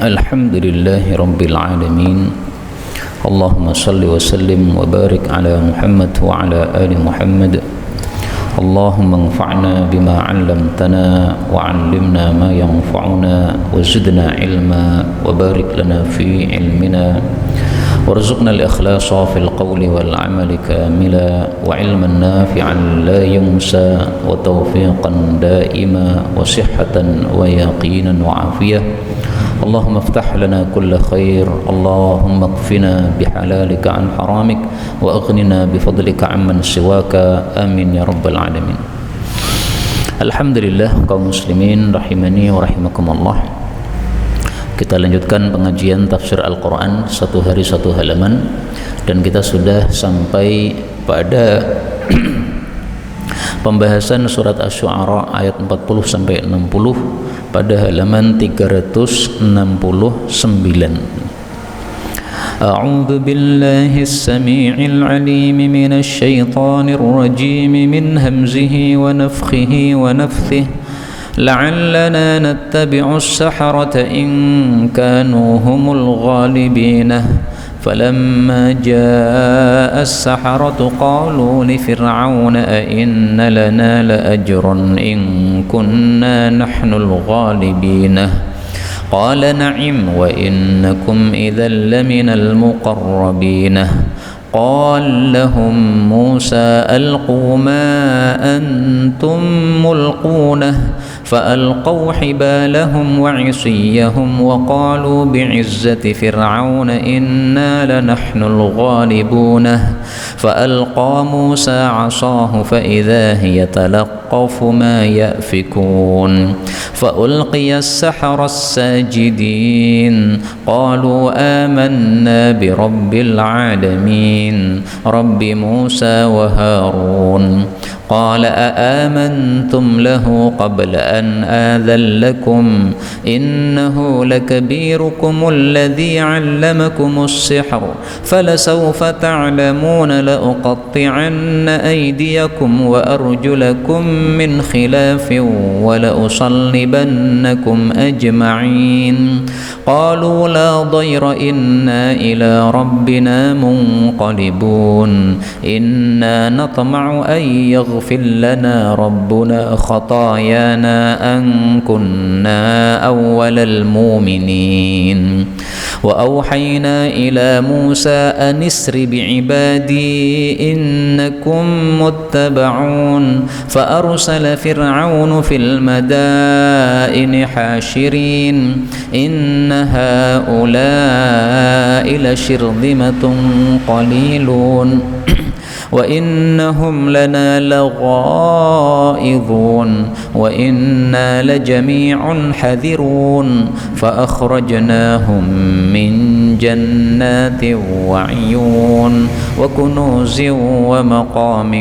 Alhamdulillahi Rabbil Alamin. Allahumma salli wa sallim wa barik ala Muhammad wa ala ali Muhammad. Allahumma anfa'na bima 'allamtana wa 'allimna ma yanfa'una wa zidna ilma wa barik lana fi ilmina warzuqna al-ikhlasa fil qawli wal 'amali kamila wa ilman nafi'an la yunsa wa tawfiqan daima wa sihhatan wa yaqinan wa afiyah. Allahumma aftah lana kulla khair, Allahumma kfina bihalalika an haramik wa aghnina bifadlika amman siwaka, amin ya rabbal alamin. Alhamdulillah, kaum muslimin rahimani wa rahimakumullah. Kita lanjutkan pengajian tafsir Al-Quran, satu hari satu halaman, dan kita sudah sampai pada pembahasan surat Asy-Syu'ara ayat 40 sampai 60 pada halaman 369. A'udzu billahi as-sami'il 'alim minasy syaithanir rajim min hamzihi wa nafthihi wa nafthihi la'allana nattabi'us saharata in kanu humul ghalibin. فلما جاء السحرة قالوا لفرعون أئن لنا لأجرا إن كنا نحن الغالبين قال نعم وإنكم إذا لمن المقربين قال لهم موسى ألقوا ما أنتم ملقونه فألقوا حبالهم وعصيهم وقالوا بعزة فرعون إنا لنحن الغالبون فألقى موسى عصاه فإذا هي تلقف ما يأفكون فألقي السحرة الساجدين قالوا آمنا برب العالمين رب موسى وهارون قال أآمنتم له قبل أن آذن لكم إنه لكبيركم الذي علمكم السحر فلسوف تعلمون لأقطعن أيديكم وأرجلكم من خلاف ولأصلبنكم أجمعين قالوا لا ضير إنا إلى ربنا منقلبون إنا نطمع أن يغفر لنا ربنا خطايانا أن كنا أول المؤمنين وأوحينا إلى موسى أن اسر بعبادي إنكم متبعون فأرسل فرعون في المدائن حاشرين إن هؤلاء لشرذمة قليلون وإنهم لنا لغائظون وإنا لجميع حذرون فأخرجناهم من جنات وعيون وكنوز ومقام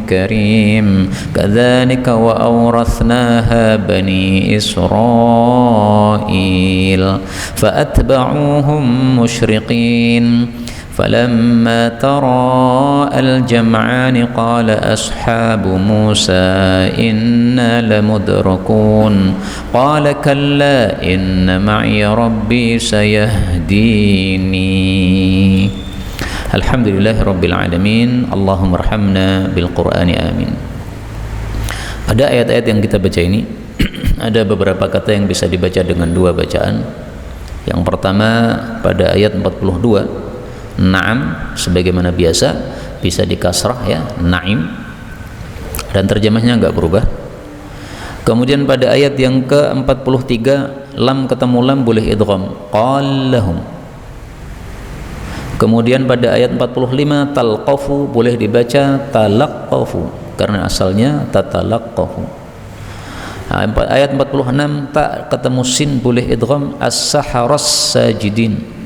كريم كذلك وأورثناها بني إسرائيل فأتبعوهم مشرقين فلما تراءى الجمعان قال أصحاب موسى إنا لمدركون قال كلا إن معي ربي سيهديني. Alhamdulillahi Rabbil Alamin. Allahumma arhamna bil Qur'ani amin. Pada ayat-ayat yang kita baca ini ada beberapa kata yang bisa dibaca dengan dua bacaan. Yang pertama pada ayat 42, Naam, sebagaimana biasa bisa dikasrah ya, Naim, dan terjemahnya enggak berubah. Kemudian pada ayat yang ke-43 lam ketemu lam boleh idgham, qallahum. Kemudian pada ayat 45 talqafu boleh dibaca talaqqafu karena asalnya tatalaqqafu. Ayat 46 tak ketemu sin boleh idgham as-saharas sajidin.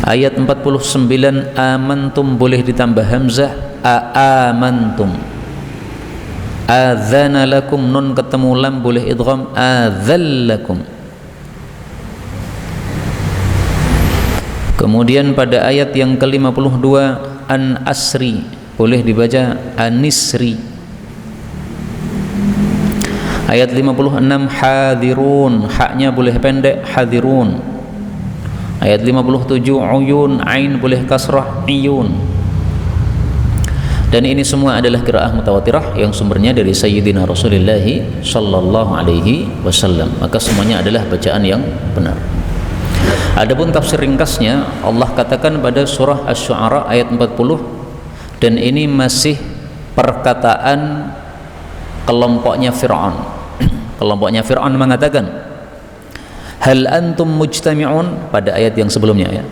Ayat 49 amantum boleh ditambah hamzah aamantum. Adzana lakum nun ketemu lam boleh idgham adzallakum. Kemudian pada ayat yang ke-52 an asri boleh dibaca anisri. Ayat 56 hadirun, haknya boleh pendek hadirun. Ayat 57 uyun, ain boleh kasrah iyun. Dan ini semua adalah qiraah mutawatirah yang sumbernya dari Sayyidina Rasulullah sallallahu alaihi wasallam. Maka semuanya adalah bacaan yang benar. Adapun tafsir ringkasnya, Allah katakan pada surah Asy-Syu'ara ayat 40, dan ini masih perkataan kelompoknya Fir'aun. Kelompoknya Fir'aun mengatakan, hal antum mujtami'un, pada ayat yang sebelumnya ya,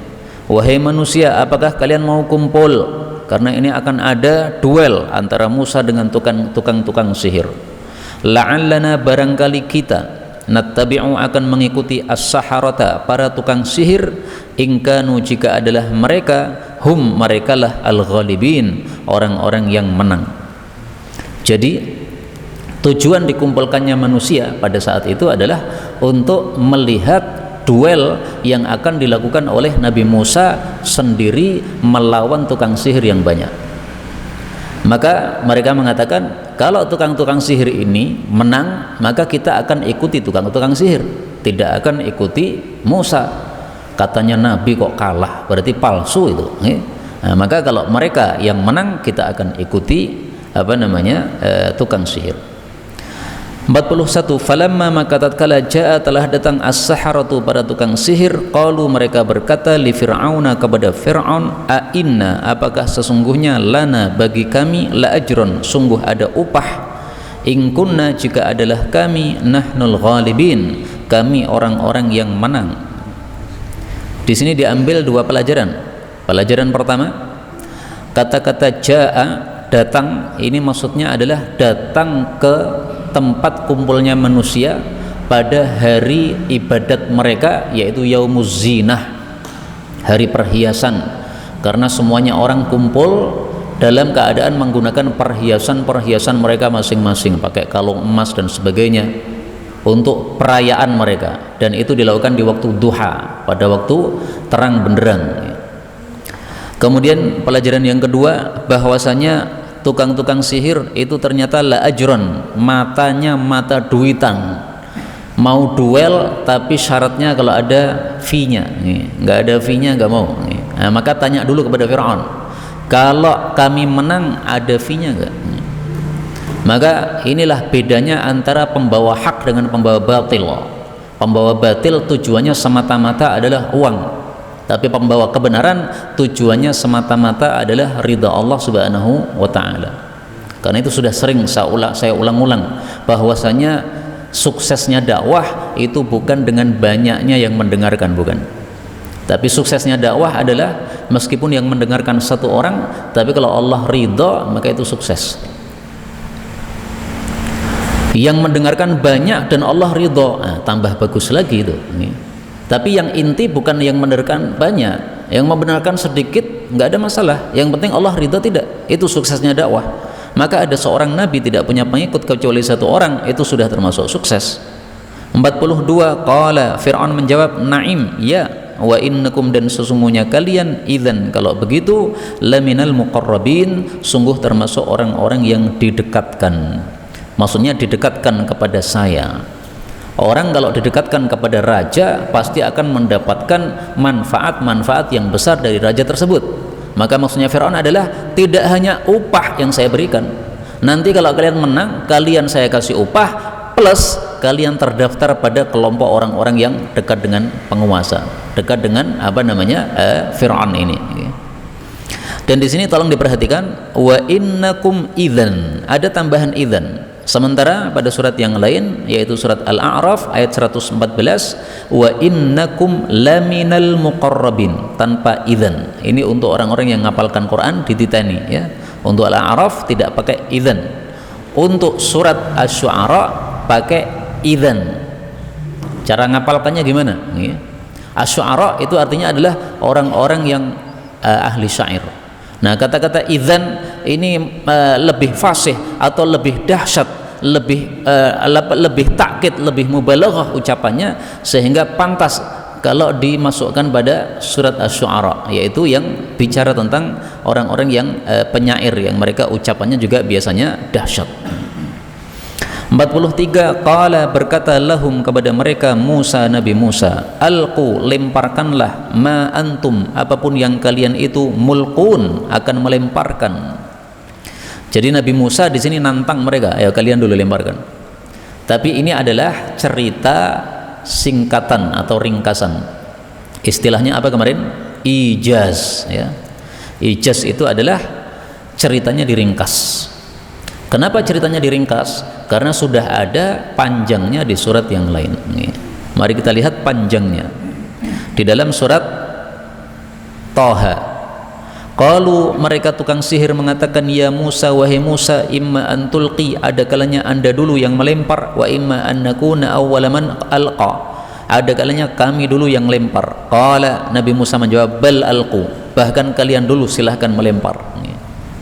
wahai manusia, apakah kalian mau kumpul, karena ini akan ada duel antara Musa dengan tukang-tukang sihir. La'allana, barangkali kita, nattabi'u, akan mengikuti as-saharata, para tukang sihir, ingkanu, jika adalah mereka, hum, merekalah al-ghalibin, orang-orang yang menang. Jadi tujuan dikumpulkannya manusia pada saat itu adalah untuk melihat duel yang akan dilakukan oleh Nabi Musa sendiri melawan tukang sihir yang banyak. Maka mereka mengatakan, kalau tukang-tukang sihir ini menang, maka kita akan ikuti tukang-tukang sihir, tidak akan ikuti Musa. Katanya Nabi kok kalah, berarti palsu itu. Nah, maka kalau mereka yang menang, kita akan ikuti tukang sihir. 41 falamma, maka tatkala jaa, telah datang as-saharatu, para tukang sihir, qalu, mereka berkata, li fir'auna, kepada Fir'aun, a inna, apakah sesungguhnya, lana, bagi kami, la ajron, sungguh ada upah, in kunna, jika adalah kami, nahnul ghalibin, kami orang-orang yang menang. Di sini diambil dua pelajaran. Pelajaran pertama, kata-kata jaa, datang, ini maksudnya adalah datang ke tempat kumpulnya manusia pada hari ibadat mereka, yaitu yaumuz zinah, hari perhiasan, karena semuanya orang kumpul dalam keadaan menggunakan perhiasan mereka masing-masing, pakai kalung emas dan sebagainya untuk perayaan mereka, dan itu dilakukan di waktu duha, pada waktu terang benderang. Kemudian pelajaran yang kedua, bahwasanya tukang-tukang sihir itu ternyata la ajron, matanya mata duitan, mau duel tapi syaratnya kalau ada fee-nya, nggak ada fee-nya nggak mau. Nah, maka tanya dulu kepada Fir'aun, kalau kami menang ada fee-nya nggak? Maka inilah bedanya antara pembawa hak dengan pembawa batil. Pembawa batil tujuannya semata-mata adalah uang, tapi pembawa kebenaran tujuannya semata-mata adalah ridha Allah Subhanahu wa ta'ala. Karena itu sudah sering saya ulang-ulang, bahwasanya suksesnya dakwah itu bukan dengan banyaknya yang mendengarkan, bukan. Tapi suksesnya dakwah adalah meskipun yang mendengarkan satu orang, tapi kalau Allah ridha, maka itu sukses. Yang mendengarkan banyak dan Allah ridha, tambah bagus lagi itu. Tapi yang inti bukan yang membenarkan banyak, yang membenarkan sedikit nggak ada masalah, yang penting Allah ridha, tidak, itu suksesnya dakwah. Maka ada seorang nabi tidak punya pengikut kecuali satu orang, itu sudah termasuk sukses. 42 qala, Fir'aun menjawab, na'im, ya, wa innakum, dan sesungguhnya kalian, idzan, kalau begitu, laminal muqarrabin, sungguh termasuk orang-orang yang didekatkan. Maksudnya didekatkan kepada saya. Orang kalau didekatkan kepada raja pasti akan mendapatkan manfaat-manfaat yang besar dari raja tersebut. Maka maksudnya Fir'aun adalah tidak hanya upah yang saya berikan, nanti kalau kalian menang, kalian saya kasih upah, plus kalian terdaftar pada kelompok orang-orang yang dekat dengan penguasa, dekat dengan Fir'aun ini. Dan di sini tolong diperhatikan, wa innakum idzan, ada tambahan idzan. Sementara pada surat yang lain, yaitu surat Al-A'raf ayat 114, wa innakum laminal muqarrabin, tanpa idzan. Ini untuk orang-orang yang ngapalkan Quran dititani ya. Untuk Al-A'raf tidak pakai idzan. Untuk surat Asy-Syu'ara pakai idzan. Cara ngapalkannya gimana? Asy-Syu'ara itu artinya adalah orang-orang yang ahli syair. Nah, kata-kata idzan ini lebih fasih atau lebih dahsyat, lebih takkid, lebih mubalaghah ucapannya, sehingga pantas kalau dimasukkan pada surat Asy-Syu'ara, yaitu yang bicara tentang orang-orang yang penyair, yang mereka ucapannya juga biasanya dahsyat. 43, qala berkata lahum kepada mereka Musa, Nabi Musa, alqu lemparkanlah, ma antum apapun yang kalian itu, mulqun akan melemparkan. Jadi Nabi Musa di sini nantang mereka, ayo kalian dulu lemparkan. Tapi ini adalah cerita singkatan atau ringkasan. Istilahnya apa kemarin? Ijaz, ya. Ijaz itu adalah ceritanya diringkas. Kenapa ceritanya diringkas? Karena sudah ada panjangnya di surat yang lain. Mari kita lihat panjangnya di dalam surat Thaha. Qalu, mereka tukang sihir mengatakan, ya Musa, wahai Musa, imma an tulqi, ada kalanya anda dulu yang melempar, wa imma an nakuna awwala man alqa, ada kalanya kami dulu yang lempar. Qala, Nabi Musa menjawab, bal alqu, bahkan kalian dulu silahkan melempar.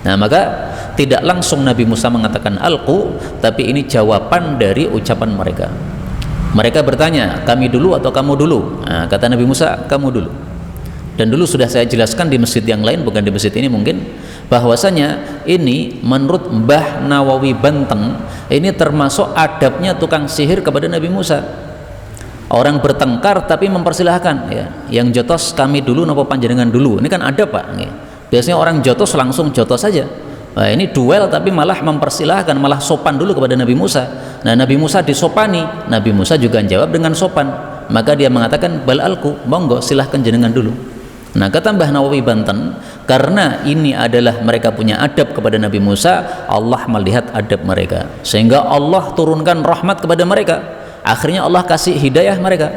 Nah, maka tidak langsung Nabi Musa mengatakan alqu, tapi ini jawaban dari ucapan mereka. Mereka bertanya, kami dulu atau kamu dulu? Nah, kata Nabi Musa, kamu dulu. Dan dulu sudah saya jelaskan di masjid yang lain, bukan di masjid ini mungkin, bahwasanya ini menurut Mbah Nawawi Banteng, ini termasuk adabnya tukang sihir kepada Nabi Musa. Orang bertengkar tapi mempersilahkan, ya, yang jotos kami dulu nopo panjenengan dulu. Ini kan adab, Pak. Biasanya orang jotos langsung jotos saja. Nah, ini duel tapi malah mempersilahkan, malah sopan dulu kepada Nabi Musa. Nah, Nabi Musa disopani, Nabi Musa juga jawab dengan sopan. Maka dia mengatakan, bal alku, monggo silahkan jenengan dulu. Nah, kata Mbah Nawawi Banten, karena ini adalah mereka punya adab kepada Nabi Musa, Allah melihat adab mereka, sehingga Allah turunkan rahmat kepada mereka. Akhirnya Allah kasih hidayah mereka.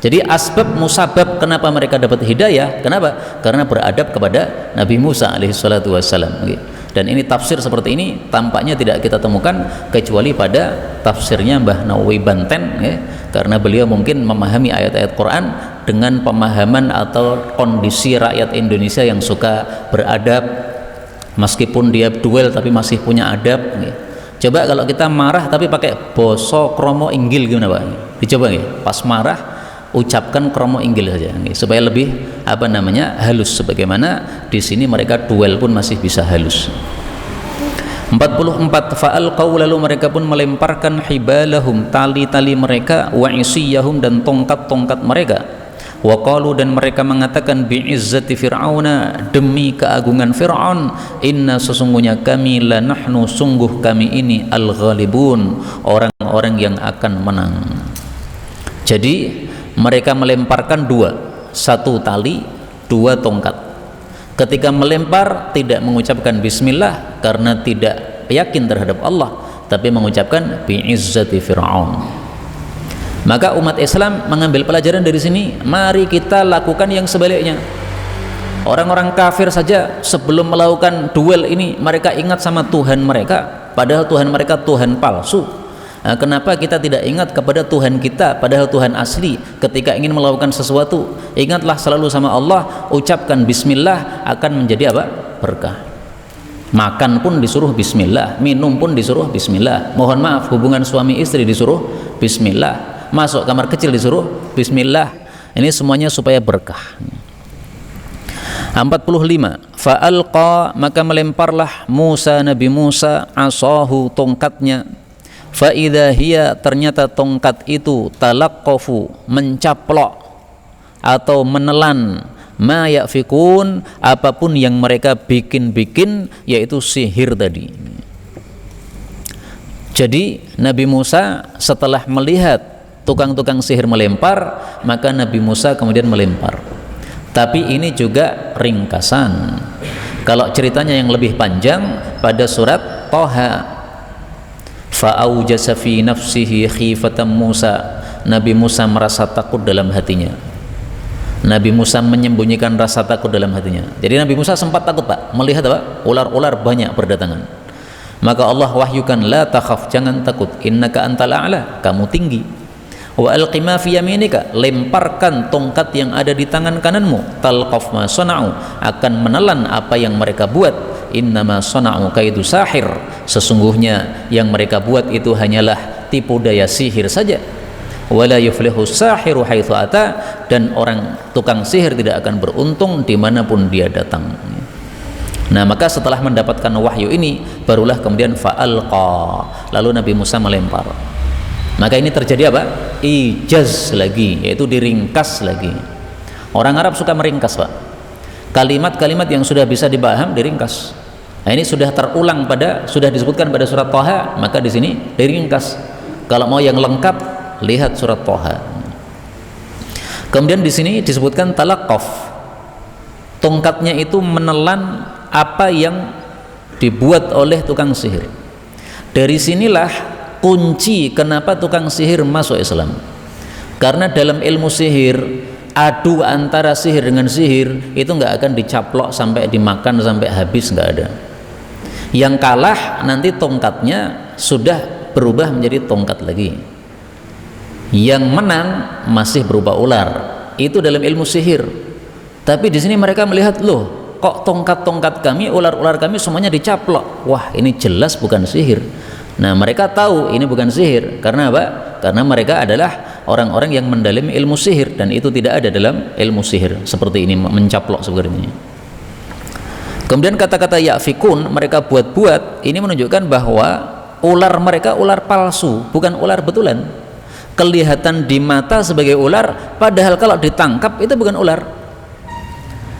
Jadi asbab musabab kenapa mereka dapat hidayah, kenapa? Karena beradab kepada Nabi Musa alaihissalatu wassalam. Dan ini tafsir seperti ini tampaknya tidak kita temukan kecuali pada tafsirnya Mbah Nawawi Banten, ya, karena beliau mungkin memahami ayat-ayat Quran dengan pemahaman atau kondisi rakyat Indonesia yang suka beradab, meskipun dia duel tapi masih punya adab. Ya. Coba kalau kita marah tapi pakai boso kromo inggil gimana, Pak? Dicoba ya, pas marah ucapkan kromo inggil saja, supaya lebih halus, sebagaimana di sini mereka duel pun masih bisa halus. 44, fa'alqaw, lalu mereka pun melemparkan hibalahum, tali-tali mereka, wa isiyahum, dan tongkat-tongkat mereka, wa qalu, dan mereka mengatakan, bi'izzati fir'auna, demi keagungan Fir'aun, inna, sesungguhnya kami, la nahnu, sungguh kami ini, al-ghalibun, orang-orang yang akan menang. Jadi mereka melemparkan dua, satu tali, dua tongkat. Ketika melempar tidak mengucapkan bismillah karena tidak yakin terhadap Allah, tapi mengucapkan bi'izzati fir'aun. Maka umat Islam mengambil pelajaran dari sini, mari kita lakukan yang sebaliknya. Orang-orang kafir saja sebelum melakukan duel ini mereka ingat sama Tuhan mereka, padahal Tuhan mereka Tuhan palsu. Nah, kenapa kita tidak ingat kepada Tuhan kita, padahal Tuhan asli? Ketika ingin melakukan sesuatu, ingatlah selalu sama Allah, ucapkan bismillah, akan menjadi apa? Berkah. Makan pun disuruh bismillah, minum pun disuruh bismillah. Mohon maaf, hubungan suami istri disuruh bismillah, masuk kamar kecil disuruh bismillah. Ini semuanya supaya berkah. 45, fa'alqa, maka melemparlah Musa, Nabi Musa, asahu, tongkatnya. Fa'idha hiya, ternyata tongkat itu, talaqqafu, mencaplok atau menelan, ma ya'fikun, apapun yang mereka bikin-bikin, yaitu sihir tadi. Jadi Nabi Musa setelah melihat tukang-tukang sihir melempar, maka Nabi Musa kemudian melempar. Tapi ini juga ringkasan. Kalau ceritanya yang lebih panjang pada surat Thaha, fa'aujasa fi nafsihi khifatan Musa, Nabi Musa merasa takut dalam hatinya. Nabi Musa menyembunyikan rasa takut dalam hatinya. Jadi Nabi Musa sempat takut, Pak, melihat apa? Ular-ular banyak berdatangan. Maka Allah wahyukan, la takhaf, jangan takut, innaka antal a'la, kamu tinggi. Wa alqi ma fi yaminika, lemparkan tongkat yang ada di tangan kananmu, talqaf ma sana'u, akan menelan apa yang mereka buat. Innama sana'u kaidu sahir, sesungguhnya yang mereka buat itu hanyalah tipu daya sihir saja. Wala yuflihu sahiru haitsu ata, dan orang tukang sihir tidak akan beruntung dimanapun dia datang. Nah, maka setelah mendapatkan wahyu ini barulah kemudian fa'alqa, lalu Nabi Musa melempar. Maka ini terjadi apa? Ijaz lagi, yaitu diringkas lagi. Orang Arab suka meringkas, Pak. Kalimat-kalimat yang sudah bisa dipaham diringkas. Nah, ini sudah terulang sudah disebutkan pada surat Thaha, maka di sini diringkas. Kalau mau yang lengkap, lihat surat Thaha. Kemudian di sini disebutkan talaqqaf. Tongkatnya itu menelan apa yang dibuat oleh tukang sihir. Dari sinilah kunci kenapa tukang sihir masuk Islam. Karena dalam ilmu sihir, adu antara sihir dengan sihir itu nggak akan dicaplok sampai dimakan sampai habis, nggak ada. Yang kalah nanti tongkatnya sudah berubah menjadi tongkat lagi. Yang menang masih berupa ular. Itu dalam ilmu sihir. Tapi di sini mereka melihat, loh, kok tongkat-tongkat kami, ular-ular kami semuanya dicaplok. Wah, ini jelas bukan sihir. Nah, mereka tahu ini bukan sihir. Karena apa? Karena mereka adalah orang-orang yang mendalami ilmu sihir, dan itu tidak ada dalam ilmu sihir seperti ini, mencaplok seperti ini. Kemudian kata-kata ya'fikun mereka buat-buat, ini menunjukkan bahwa ular mereka ular palsu, bukan ular betulan. Kelihatan di mata sebagai ular, padahal kalau ditangkap itu bukan ular.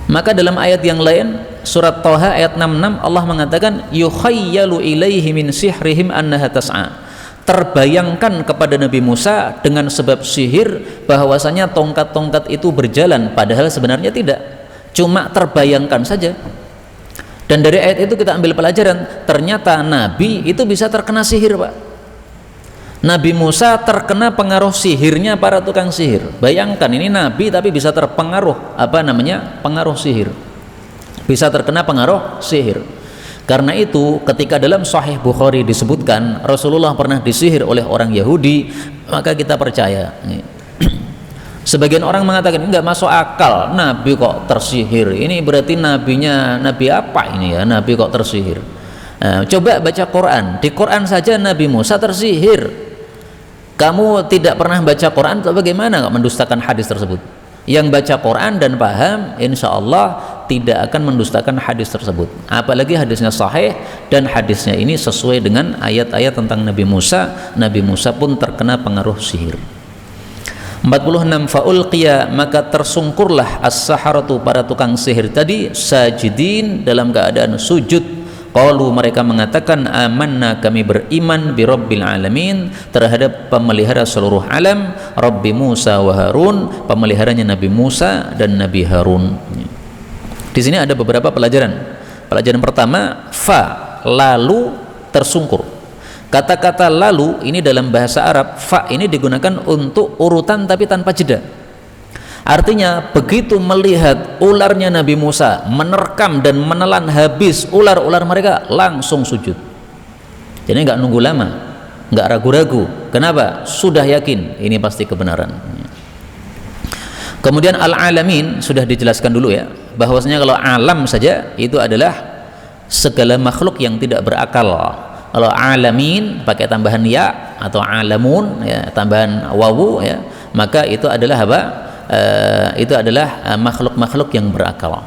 Maka dalam ayat yang lain, surat Thaha ayat 66, Allah mengatakan yukhayyalu ilaihi min sihrihim annaha tas'a. Terbayangkan kepada Nabi Musa dengan sebab sihir bahwasanya tongkat-tongkat itu berjalan, padahal sebenarnya tidak, cuma terbayangkan saja. Dan dari ayat itu kita ambil pelajaran, ternyata Nabi itu bisa terkena sihir, Pak. Nabi Musa terkena pengaruh sihirnya para tukang sihir. Bayangkan, ini Nabi tapi bisa terpengaruh pengaruh sihir, bisa terkena pengaruh sihir. Karena itu ketika dalam Sahih Bukhari disebutkan Rasulullah pernah disihir oleh orang Yahudi, maka kita percaya. Sebagian orang mengatakan ini nggak masuk akal, Nabi kok tersihir, ini berarti nabinya Nabi apa ini ya, Nabi kok tersihir. Nah, coba baca Quran, di Quran saja Nabi Musa tersihir. Kamu tidak pernah baca Quran, bagaimana kok mendustakan hadis tersebut? Yang baca Quran dan paham, insya Allah tidak akan mendustakan hadis tersebut. Apalagi hadisnya sahih, dan hadisnya ini sesuai dengan ayat-ayat tentang Nabi Musa. Nabi Musa pun terkena pengaruh sihir. 46, faulqiya, maka tersungkurlah as-saharatu, para tukang sihir tadi, sajidin, dalam keadaan sujud. Qalu, mereka mengatakan, amanna, kami beriman, bi rabbil alamin, terhadap pemelihara seluruh alam, Rabbi Musa wa Harun, pemeliharanya Nabi Musa dan Nabi Harun. Di sini ada beberapa pelajaran. Pelajaran pertama, fa, lalu tersungkur. Kata-kata lalu ini dalam bahasa Arab, fa ini digunakan untuk urutan tapi tanpa jeda. Artinya begitu melihat ularnya Nabi Musa menerkam dan menelan habis ular-ular mereka, langsung sujud. Jadi nggak nunggu lama, nggak ragu-ragu. Kenapa? Sudah yakin ini pasti kebenaran. Kemudian al-alamin sudah dijelaskan dulu ya, bahwasanya kalau alam saja itu adalah segala makhluk yang tidak berakal. Kalau alamin pakai tambahan ya atau alamun ya, tambahan wawu ya, maka itu adalah apa? Itu adalah makhluk-makhluk yang berakal.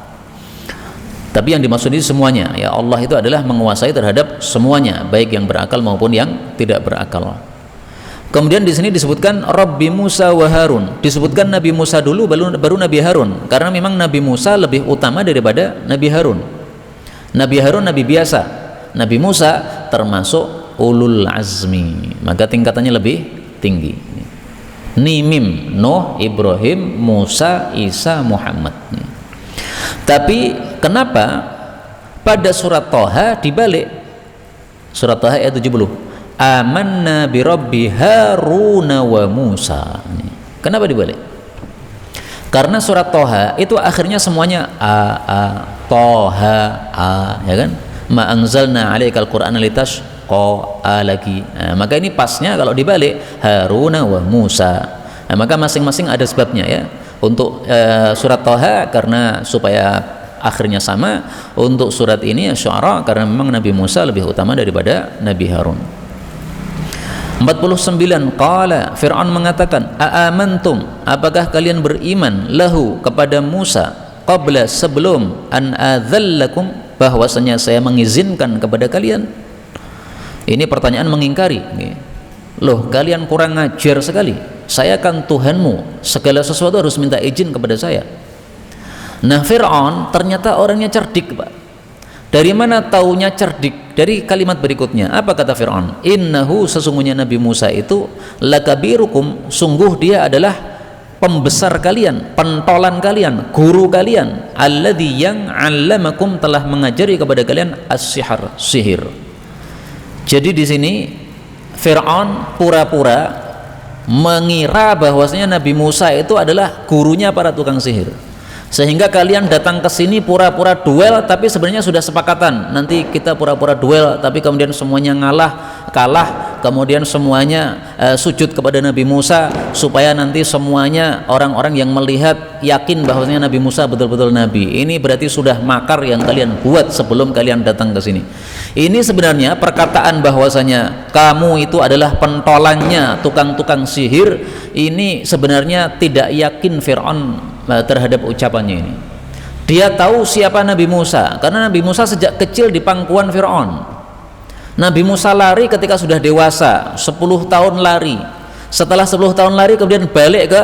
Tapi yang dimaksud ini semuanya ya, Allah itu adalah menguasai terhadap semuanya, baik yang berakal maupun yang tidak berakal. Kemudian di sini disebutkan Rabbi Musa wa Harun, disebutkan Nabi Musa dulu baru Nabi Harun, karena memang Nabi Musa lebih utama daripada Nabi Harun. Nabi Harun nabi biasa, Nabi Musa termasuk ulul azmi, maka tingkatannya lebih tinggi. Nimim, Nuh, Ibrahim, Musa, Isa, Muhammad. Tapi kenapa pada surat Thaha dibalik? Surat Thaha ayat 70, amanna bi rabbi Harun wa Musa. Kenapa dibalik? Karena surat Thaha itu akhirnya semuanya Thaha, ya kan? Ma anzalna 'alaikal qur'ana litashqa lagi. Nah, maka ini pasnya kalau dibalik Harun wa Musa. Nah, maka masing-masing ada sebabnya ya. Untuk surat Thaha karena supaya akhirnya sama, untuk surat ini Syu'ara karena memang Nabi Musa lebih utama daripada Nabi Harun. 49, qala, Fir'aun mengatakan, aamantum, apakah kalian beriman lahu kepada Musa, qabla, sebelum, an adzallakum, bahwasanya saya mengizinkan kepada kalian? Ini pertanyaan mengingkari. Loh, kalian kurang ngajar sekali. Saya kan Tuhanmu, segala sesuatu harus minta izin kepada saya. Nah, Fir'aun ternyata orangnya cerdik, Pak. Dari mana taunya cerdik? Dari kalimat berikutnya. Apa kata Fir'aun? Innahu, sesungguhnya Nabi Musa itu lakabirukum, sungguh dia adalah pembesar kalian, pentolan kalian, guru kalian, alladzi yang 'allamakum, telah mengajari kepada kalian as-sihar, sihir. Jadi di sini Fir'aun pura-pura mengira bahwasanya Nabi Musa itu adalah gurunya para tukang sihir, sehingga kalian datang ke sini pura-pura duel, tapi sebenarnya sudah sepakatan nanti kita pura-pura duel, tapi kemudian semuanya kalah, kemudian semuanya sujud kepada Nabi Musa, supaya nanti semuanya orang-orang yang melihat yakin bahwasanya Nabi Musa betul-betul nabi. Ini berarti sudah makar yang kalian buat sebelum kalian datang ke sini. Ini sebenarnya perkataan bahwasanya kamu itu adalah pentolannya tukang-tukang sihir, ini sebenarnya tidak yakin Fir'aun terhadap ucapannya ini. Dia tahu siapa Nabi Musa, karena Nabi Musa sejak kecil di pangkuan Fir'aun. Nabi Musa lari ketika sudah dewasa, 10 tahun lari. Setelah 10 tahun lari kemudian balik ke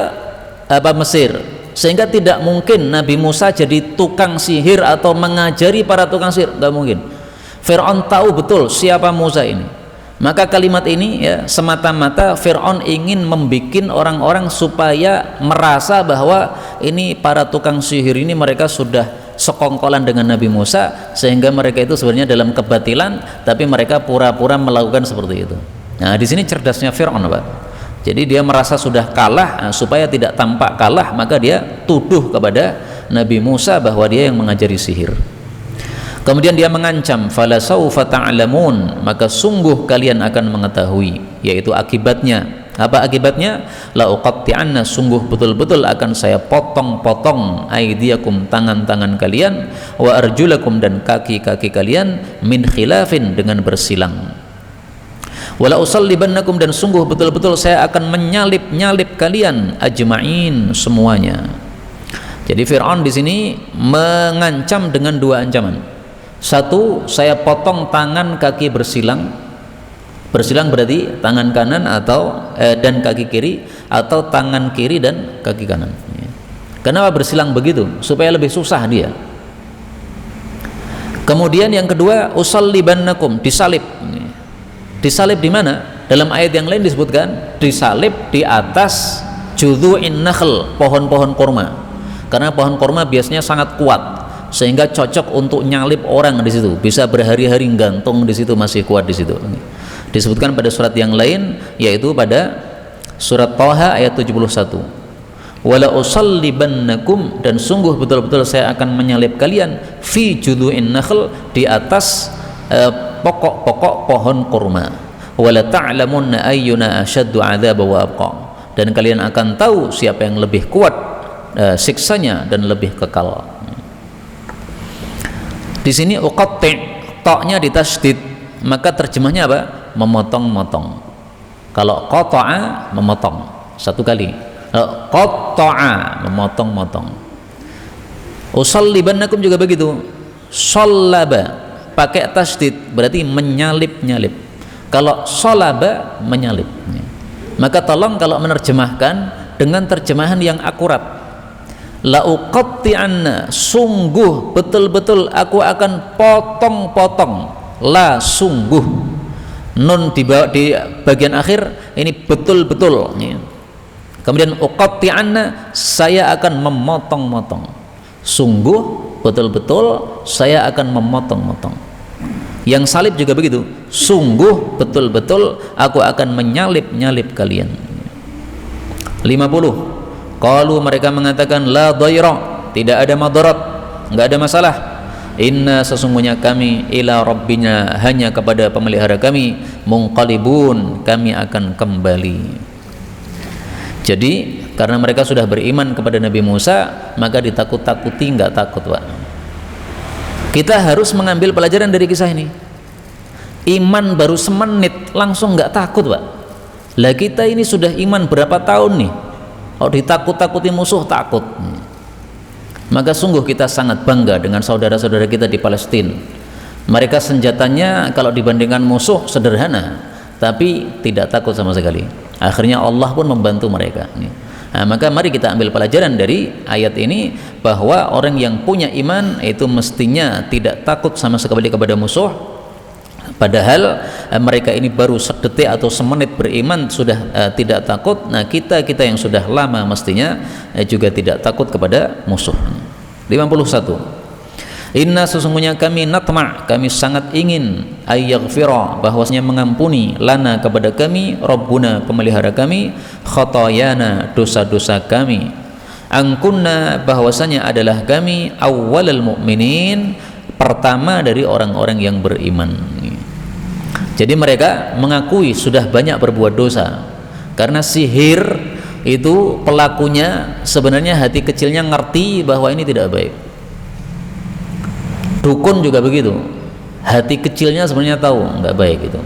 Mesir, sehingga tidak mungkin Nabi Musa jadi tukang sihir atau mengajari para tukang sihir, tidak mungkin. Fir'aun tahu betul siapa Musa ini. Maka kalimat ini ya semata-mata Fir'aun ingin membikin orang-orang supaya merasa bahwa ini para tukang sihir ini mereka sudah sekongkolan dengan Nabi Musa, sehingga mereka itu sebenarnya dalam kebatilan, tapi mereka pura-pura melakukan seperti itu. Nah, di sini cerdasnya Fir'aun, Pak. Jadi dia merasa sudah kalah, supaya tidak tampak kalah, maka dia tuduh kepada Nabi Musa bahwa dia yang mengajari sihir. Kemudian dia mengancam, falasaufa ta'lamun, maka sungguh kalian akan mengetahui, yaitu akibatnya. Apa akibatnya? La uqatti'anna, sungguh betul-betul akan saya potong-potong aidiakum, tangan-tangan kalian, wa arjulakum, dan kaki-kaki kalian, min khilafin, dengan bersilang. Wala usallibannakum, dan sungguh betul-betul saya akan menyalip-nyalip kalian ajma'in, semuanya. Jadi Fir'aun di sini mengancam dengan dua ancaman. Satu, saya potong tangan kaki bersilang. Bersilang berarti tangan kanan atau dan kaki kiri, atau tangan kiri dan kaki kanan. Kenapa bersilang begitu? Supaya lebih susah dia. Kemudian yang kedua, usallibannakum, disalib. Disalib di mana? Dalam ayat yang lain disebutkan disalib di atas judhu'in nakhl, pohon-pohon kurma. Karena pohon kurma biasanya sangat kuat, sehingga cocok untuk nyalip orang di situ, bisa berhari-hari gantung di situ, masih kuat di situ. Disebutkan pada surat yang lain, yaitu pada surat Thaha ayat 71. Wala usallibannakum, dan sungguh betul-betul saya akan menyalip kalian, fi judhu'in nakhl, di atas pokok-pokok pohon kurma. Wala ta'lamunna ayyuna asyaddu 'adzaba wa abqa, dan kalian akan tahu siapa yang lebih kuat siksanya dan lebih kekal. Di sini uqatti, ta-nya ditasydid, maka terjemahnya apa? Memotong-motong. Kalau qata'a, memotong satu kali. Kalau qata'a, memotong-motong. Usallibannakum juga begitu. Shallaba pakai tasydid, berarti menyalip-nyalip. Kalau shalaba, menyalip. Maka tolong kalau menerjemahkan dengan terjemahan yang akurat. La uqatti'anna, sungguh betul-betul aku akan potong-potong. La, sungguh. Nun di bagian akhir ini betul-betul. Kemudian uqatti'anna, saya akan memotong-motong. Sungguh betul-betul saya akan memotong-motong. Yang salib juga begitu. Sungguh betul-betul aku akan menyalip-nyalip kalian. 50. Qalu, mereka mengatakan, la dhaira, tidak ada madarat, enggak ada masalah. Inna, sesungguhnya kami, ila rabbina, hanya kepada pemelihara kami, munqalibun, kami akan kembali. Jadi karena mereka sudah beriman kepada Nabi Musa, maka ditakut-takuti enggak takut, Pak. Kita harus mengambil pelajaran dari kisah ini. Iman baru semenit langsung enggak takut, Pak. Lah kita ini sudah iman berapa tahun nih? Kalau ditakut-takuti musuh takut. Maka sungguh kita sangat bangga dengan saudara-saudara kita di Palestina. Mereka senjatanya kalau dibandingkan musuh sederhana, tapi tidak takut sama sekali. Akhirnya Allah pun membantu mereka. Nah, maka mari kita ambil pelajaran dari ayat ini bahwa orang yang punya iman itu mestinya tidak takut sama sekali kepada musuh. Padahal mereka ini baru sedetik atau semenit beriman sudah tidak takut. Nah, kita yang sudah lama mestinya juga tidak takut kepada musuh. 51. Inna sesungguhnya kami natma, kami sangat ingin ayyaghfira, bahwasanya mengampuni lana kepada kami, Rabbuna pemelihara kami, khatayana dosa-dosa kami, angkunna bahwasanya adalah kami awwalal mu'minin, pertama dari orang-orang yang beriman. Jadi mereka mengakui sudah banyak berbuat dosa, karena sihir itu pelakunya sebenarnya hati kecilnya ngerti bahwa ini tidak baik. Dukun juga begitu, hati kecilnya sebenarnya tahu nggak baik itu.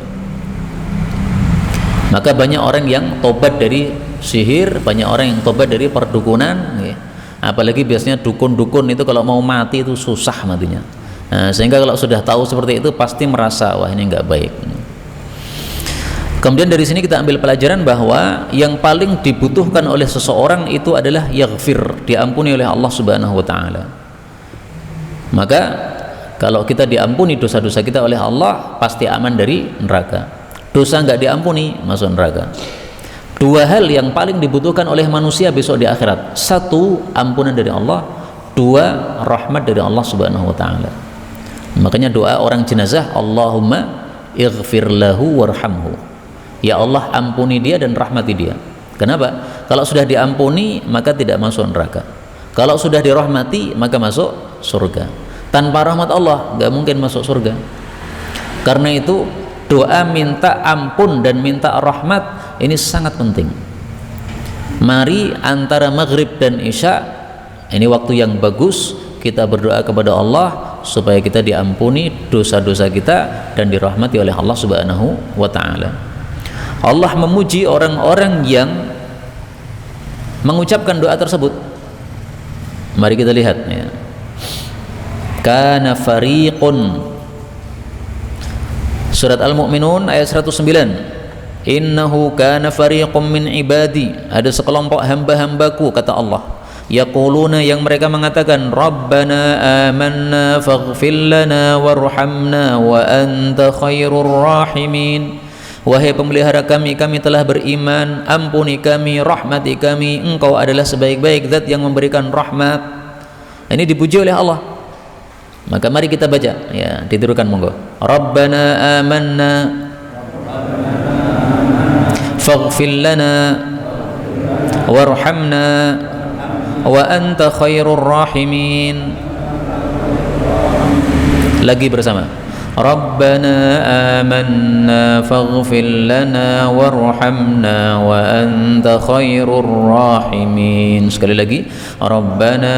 Maka banyak orang yang tobat dari sihir, banyak orang yang tobat dari perdukunan, ya. Apalagi biasanya dukun-dukun itu kalau mau mati itu susah matinya. Nah, sehingga kalau sudah tahu seperti itu pasti merasa wah ini nggak baik. Kemudian dari sini kita ambil pelajaran bahwa yang paling dibutuhkan oleh seseorang itu adalah yaghfir, diampuni oleh Allah Subhanahu wa taala. Maka kalau kita diampuni dosa-dosa kita oleh Allah, pasti aman dari neraka. Dosa nggak diampuni, masuk neraka. Dua hal yang paling dibutuhkan oleh manusia besok di akhirat: satu, ampunan dari Allah; dua, rahmat dari Allah Subhanahu wa taala. Makanya doa orang jenazah, Allahumma ighfir lahu warhamhu. Ya Allah, ampuni dia dan rahmati dia. Kenapa? Kalau sudah diampuni maka tidak masuk neraka. Kalau sudah dirahmati maka masuk surga. Tanpa rahmat Allah nggak mungkin masuk surga. Karena itu doa minta ampun dan minta rahmat ini sangat penting. Mari antara maghrib dan isya, ini waktu yang bagus kita berdoa kepada Allah supaya kita diampuni dosa-dosa kita dan dirahmati oleh Allah Subhanahu wa taala. Allah memuji orang-orang yang mengucapkan doa tersebut. Mari kita lihat ya. Kana fariqun, surat Al-Mu'minun ayat 109. Innahu kana fariqun min ibadi, ada sekelompok hamba-hambaku kata Allah, yaquluna yang mereka mengatakan, Rabbana amanna faghfir lana warhamna wa anta khairur rahimin. Wahai pemelihara kami, kami telah beriman, ampuni kami, rahmati kami, engkau adalah sebaik-baik zat yang memberikan rahmat. Ini dipuji oleh Allah. Maka mari kita baca ya, ditirukan monggo. Rabbana amanna faghfir lana warhamna wa anta khairur rahimin. Lagi bersama. Rabbana amanna faghfir lana warhamna wa anta khairur rahimin. Sekali lagi. Rabbana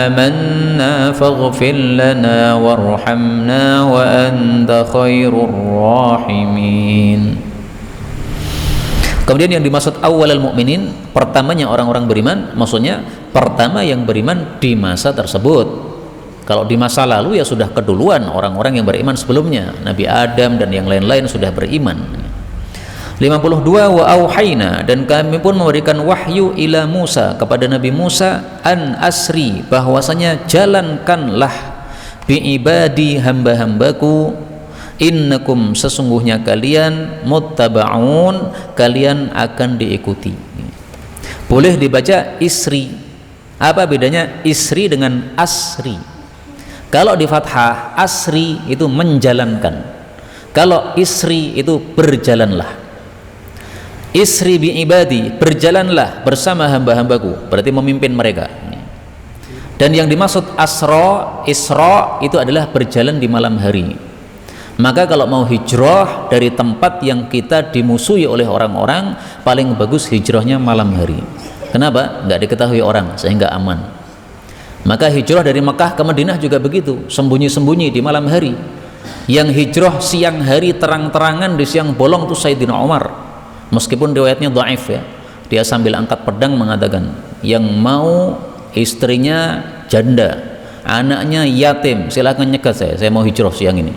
amanna faghfir lana warhamna wa anta khairur rahimin. Kemudian yang dimaksud awalal mu'minin, pertamanya orang-orang beriman, maksudnya pertama yang beriman di masa tersebut. Kalau di masa lalu ya sudah keduluan orang-orang yang beriman sebelumnya, Nabi Adam dan yang lain-lain sudah beriman. 52. Wa auhayna, dan kami pun memberikan wahyu ila Musa, kepada Nabi Musa, an asri, bahwasanya jalankanlah bi ibadi, hamba-hambaku, innakum sesungguhnya kalian, muttaba'un, kalian akan diikuti. Boleh dibaca isri. Apa bedanya isri dengan asri? Kalau di fathah asri itu menjalankan, kalau isri itu berjalanlah. Isri bi ibadi, berjalanlah bersama hamba-hambaku, berarti memimpin mereka. Dan yang dimaksud asra, isra itu adalah berjalan di malam hari. Maka kalau mau hijrah dari tempat yang kita dimusuhi oleh orang-orang, paling bagus hijrahnya malam hari. Kenapa? Nggak diketahui orang, sehingga aman. Maka hijrah dari Mekah ke Madinah juga begitu, sembunyi-sembunyi di malam hari. Yang hijrah siang hari terang-terangan di siang bolong itu Sayyidina Umar, meskipun riwayatnya dhaif ya. Dia sambil angkat pedang mengatakan, yang mau istrinya janda, anaknya yatim, silakan nyegat saya mau hijrah siang ini.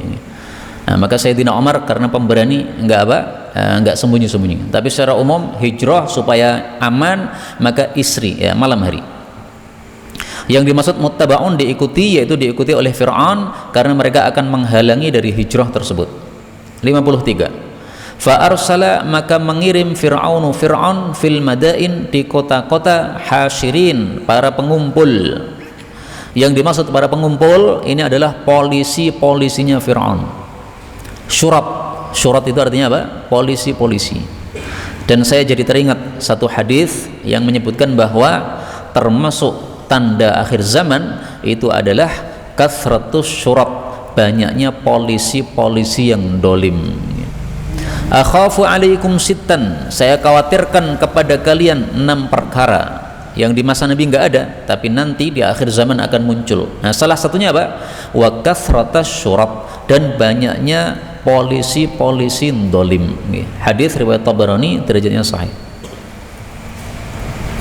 Nah, maka Sayyidina Umar karena pemberani enggak sembunyi-sembunyi. Tapi secara umum hijrah supaya aman, maka istri ya malam hari. Yang dimaksud muttabaun diikuti, yaitu diikuti oleh Fir'aun karena mereka akan menghalangi dari hijrah tersebut. 53. Fa arsala, maka mengirim Fir'aun fil madain, di kota-kota, hasyirin, para pengumpul. Yang dimaksud para pengumpul ini adalah polisinya Fir'aun. Syurat itu artinya apa? Polisi. Dan saya jadi teringat satu hadis yang menyebutkan bahwa termasuk tanda akhir zaman itu adalah kathratus syurat, banyaknya polisi yang dolim. Akhafu alaikum sittan, saya khawatirkan kepada kalian 6 perkara yang di masa Nabi enggak ada, tapi nanti di akhir zaman akan muncul. Nah, salah satunya apa? Wa kathratas syurat, dan banyaknya polisi dolim. Hadis riwayat Tabarani, derajatnya sahih.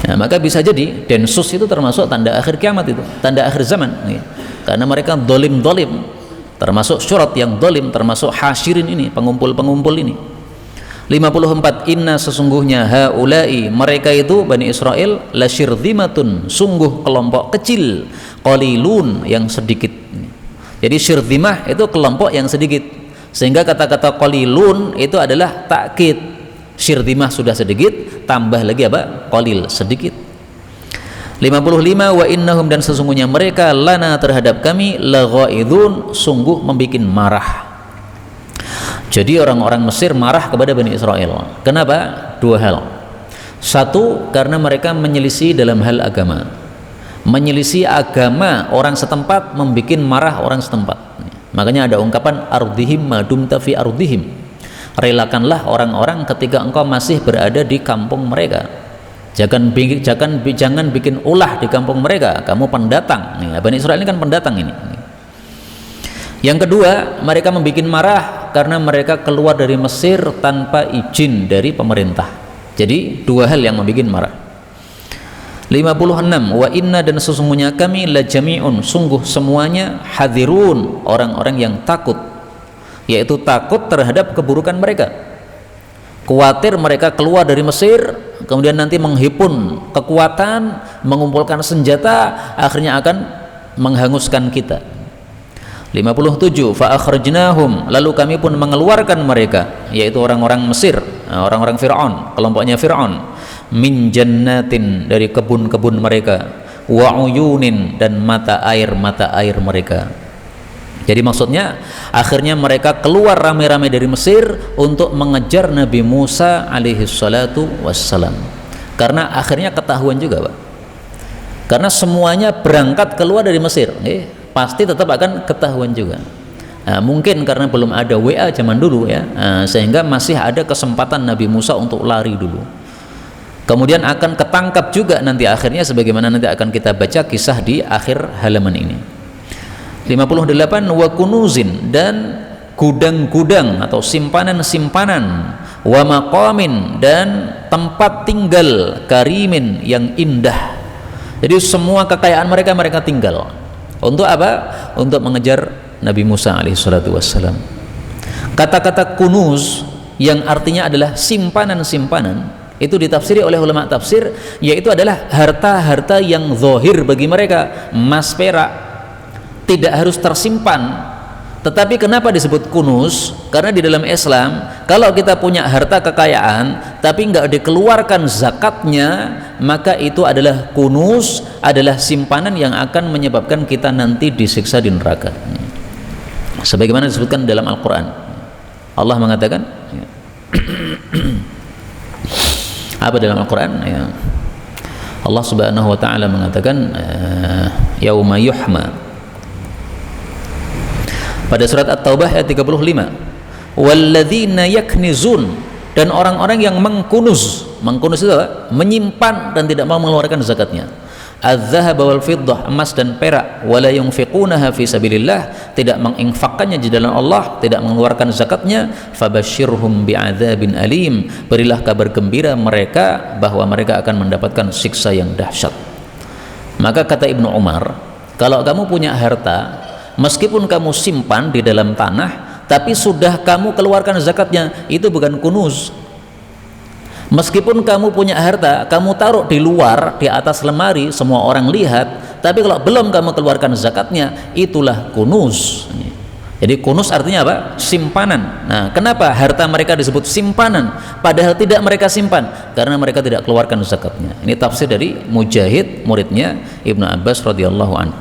Nah, maka bisa jadi densus itu termasuk tanda akhir kiamat, itu tanda akhir zaman, karena mereka dolim, termasuk syurat yang dolim, termasuk hasyirin ini, pengumpul ini. 54. Inna, sesungguhnya, haulai, mereka itu Bani Israel, la syirzimatun, sungguh kelompok kecil, qalilun, yang sedikit. Jadi syirdzimah itu kelompok yang sedikit, sehingga kata-kata qalilun itu adalah takkid. Syirdzimah sudah sedikit, tambah lagi apa? Qalil, sedikit. 55. Wa innahum, dan sesungguhnya mereka, lana, terhadap kami, laghaidun, sungguh membikin marah. Jadi orang-orang Mesir marah kepada Bani Israel. Kenapa? 2 hal. 1, karena mereka menyelisih dalam hal agama. Menyelisih agama orang setempat membikin marah orang setempat. Makanya ada ungkapan ardihim madumta fi ardihim. Relakanlah orang-orang ketika engkau masih berada di kampung mereka. Jangan bikin ulah di kampung mereka. Kamu pendatang. Bani Israel ini kan pendatang ini. Yang kedua, mereka membikin marah karena mereka keluar dari Mesir tanpa izin dari pemerintah. Jadi 2 hal yang membikin marah. 56. Wa inna, dan sesungguhnya kami, la jami'un, sungguh semuanya, hadirun, orang-orang yang takut, yaitu takut terhadap keburukan mereka. Khawatir mereka keluar dari Mesir, kemudian nanti menghimpun kekuatan, mengumpulkan senjata, akhirnya akan menghanguskan kita. 57. Fa akhrajnahum, lalu kami pun mengeluarkan mereka, yaitu orang-orang Mesir, orang-orang Fir'aun, kelompoknya Fir'aun, min jannatin, dari kebun-kebun mereka, wa uyunin, dan mata air mereka. Jadi maksudnya akhirnya mereka keluar rame-rame dari Mesir untuk mengejar Nabi Musa alaihi salatu wassalam, karena akhirnya ketahuan juga, Pak, karena semuanya berangkat keluar dari Mesir, pasti tetap akan ketahuan juga. Nah, mungkin karena belum ada WA zaman dulu ya, sehingga masih ada kesempatan Nabi Musa untuk lari dulu. Kemudian akan ketangkap juga nanti akhirnya, sebagaimana nanti akan kita baca kisah di akhir halaman ini. 58. Wa kunuzin, dan gudang-gudang atau simpanan-simpanan, wa maqamin, dan tempat tinggal, karimin, yang indah. Jadi semua kekayaan mereka tinggal. Untuk apa? Untuk mengejar Nabi Musa alaihissalatu wassalam. Kata-kata kunuz yang artinya adalah simpanan-simpanan, itu ditafsiri oleh ulama tafsir, yaitu adalah harta-harta yang zahir bagi mereka, emas, perak, tidak harus tersimpan. Tetapi kenapa disebut kunuz? Karena di dalam Islam, kalau kita punya harta kekayaan tapi nggak dikeluarkan zakatnya, maka itu adalah kunuz, adalah simpanan yang akan menyebabkan kita nanti disiksa di neraka. Sebagaimana disebutkan dalam Al-Quran, Allah mengatakan apa dalam Al-Quran? Allah Subhanahu wa Ta'ala mengatakan yauma yuhma, pada surat At-Taubah ayat 35, walladzina yaknizun, dan orang-orang yang mengkunuz itu apa? Menyimpan dan tidak mau mengeluarkan zakatnya, az-zahab wal fiddah, emas dan perak, wala yunfiqunaha fi sabilillah, tidak menginfakkannya di dalam Allah, tidak mengeluarkan zakatnya, fabasyirhum bi'adzabin alim, berilah kabar gembira mereka bahwa mereka akan mendapatkan siksa yang dahsyat. Maka kata Ibnu Umar, Kalau kamu punya harta, meskipun kamu simpan di dalam tanah, tapi sudah kamu keluarkan zakatnya, itu bukan kunuz. Meskipun kamu punya harta, kamu taruh di luar, di atas lemari, semua orang lihat, tapi kalau belum kamu keluarkan zakatnya, itulah kunuz. Jadi kunuz artinya apa? Simpanan. Nah, kenapa harta mereka disebut simpanan padahal tidak mereka simpan? Karena mereka tidak keluarkan zakatnya. Ini tafsir dari Mujahid, muridnya Ibnu Abbas radhiyallahu anhu.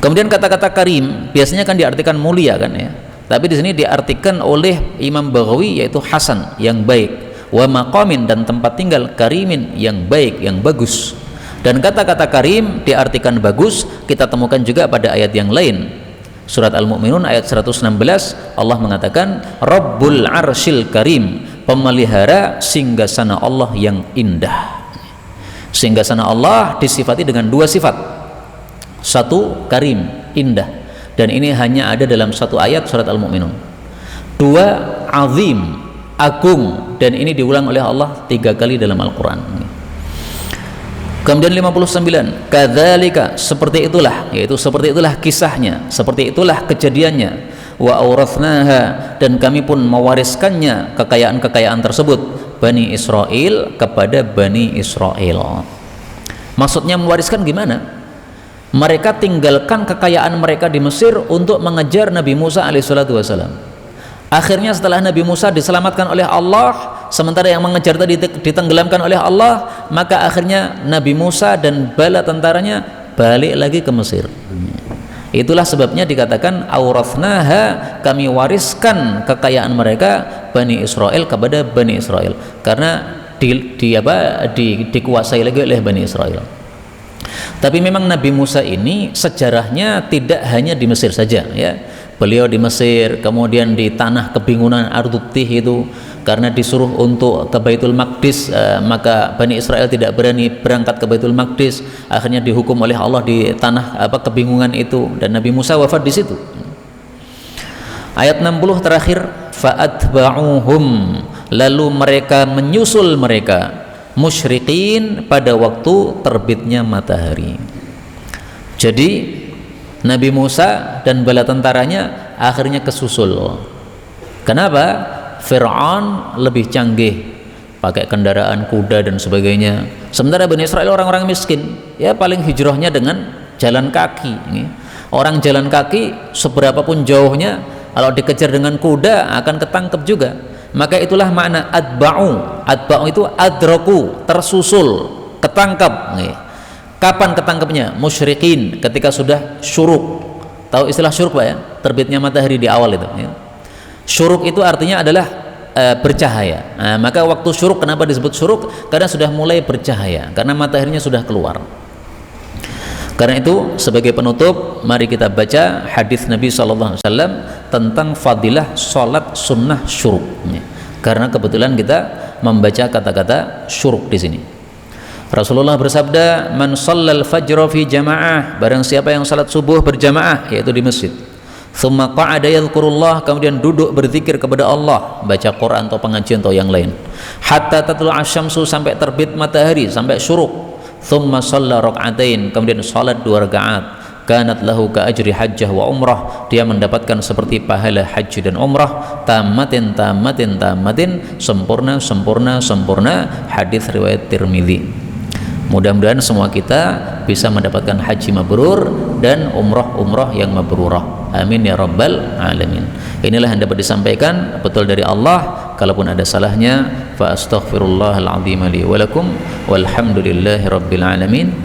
Kemudian kata-kata karim biasanya kan diartikan mulia kan ya. Tapi di sini diartikan oleh Imam Baghawi yaitu hasan, yang baik. Wa maqamin, dan tempat tinggal karimin, yang baik, yang bagus. Dan kata-kata karim diartikan bagus kita temukan juga pada ayat yang lain. Surat Al-Mu'minun ayat 116, Allah mengatakan Rabbul Arsyil Karim, pemelihara singgasana Allah yang indah. Singgasana Allah disifati dengan dua sifat. Satu, karim, indah, dan ini hanya ada dalam satu ayat surat Al-Mu'minun. Dua, azim, agung, dan ini diulang oleh Allah 3 kali dalam Al-Quran. Kemudian 59, kadzalika, seperti itulah, yaitu seperti itulah kisahnya, seperti itulah kejadiannya. Wa aurathnaha, dan kami pun mewariskannya, kekayaan-kekayaan tersebut, Bani Israel, kepada Bani Israel. Maksudnya mewariskan gimana? Mereka tinggalkan kekayaan mereka di Mesir untuk mengejar Nabi Musa alaihissalatu wassalam. Akhirnya setelah Nabi Musa diselamatkan oleh Allah, sementara yang mengejar tadi ditenggelamkan oleh Allah, maka akhirnya Nabi Musa dan bala tentaranya balik lagi ke Mesir. Itulah sebabnya dikatakan aurathnaha, kami wariskan kekayaan mereka Bani Israel kepada Bani Israel, karena dikuasai lagi oleh Bani Israel. Tapi memang Nabi Musa ini sejarahnya tidak hanya di Mesir saja ya. Beliau di Mesir, kemudian di tanah kebingungan Ardutih itu karena disuruh untuk ke Baitul Maqdis, maka Bani Israel tidak berani berangkat ke Baitul Maqdis, akhirnya dihukum oleh Allah di tanah kebingungan itu, dan Nabi Musa wafat di situ. Ayat 60 terakhir, fa'atba'uhum, lalu mereka menyusul mereka, musyriqin, pada waktu terbitnya matahari. Jadi Nabi Musa dan bala tentaranya akhirnya kesusul. Kenapa? Fir'aun lebih canggih, pakai kendaraan kuda dan sebagainya, sementara Bani Israel orang-orang miskin, ya paling hijrahnya dengan jalan kaki. Orang jalan kaki seberapapun jauhnya, kalau dikejar dengan kuda akan ketangkep juga. Maka itulah makna atba'u. Atba'u itu adraku, tersusul, ketangkep. Kapan ketangkepnya? Musyrikin, ketika sudah syuruk. Tahu istilah syuruk Pak ya? Terbitnya matahari di awal itu ya. Syuruk itu artinya adalah bercahaya. Nah, maka waktu syuruk, kenapa disebut syuruk? Karena sudah mulai bercahaya, karena mataharinya sudah keluar. Karena itu sebagai penutup, mari kita baca hadis Nabi SAW tentang fadilah sholat sunnah syuruk. Karena kebetulan kita membaca kata-kata syuruk di sini. Rasulullah bersabda, man shallal fajra fi jamaah, barang siapa yang salat subuh berjamaah, yaitu di masjid, thumma qa'ada yadhkurullah, kemudian duduk berzikir kepada Allah, baca Quran atau pengajian atau yang lain, hatta tatlu'a syamsu, sampai terbit matahari, sampai syuruk, thumma shalla rak'atain, kemudian salat 2 rakaat, kanat lahu ka ajri hajjah wa umrah, dia mendapatkan seperti pahala haji dan umrah, tamatin, sempurna, hadis riwayat Tirmidzi. Mudah-mudahan semua kita bisa mendapatkan haji mabrur dan umrah yang mabrurah. Amin ya rabbal alamin. Inilah yang dapat disampaikan, betul dari Allah. Kalaupun ada salahnya, fa astaghfirullahal azim li wa lakum, walhamdulillahi rabbil alamin.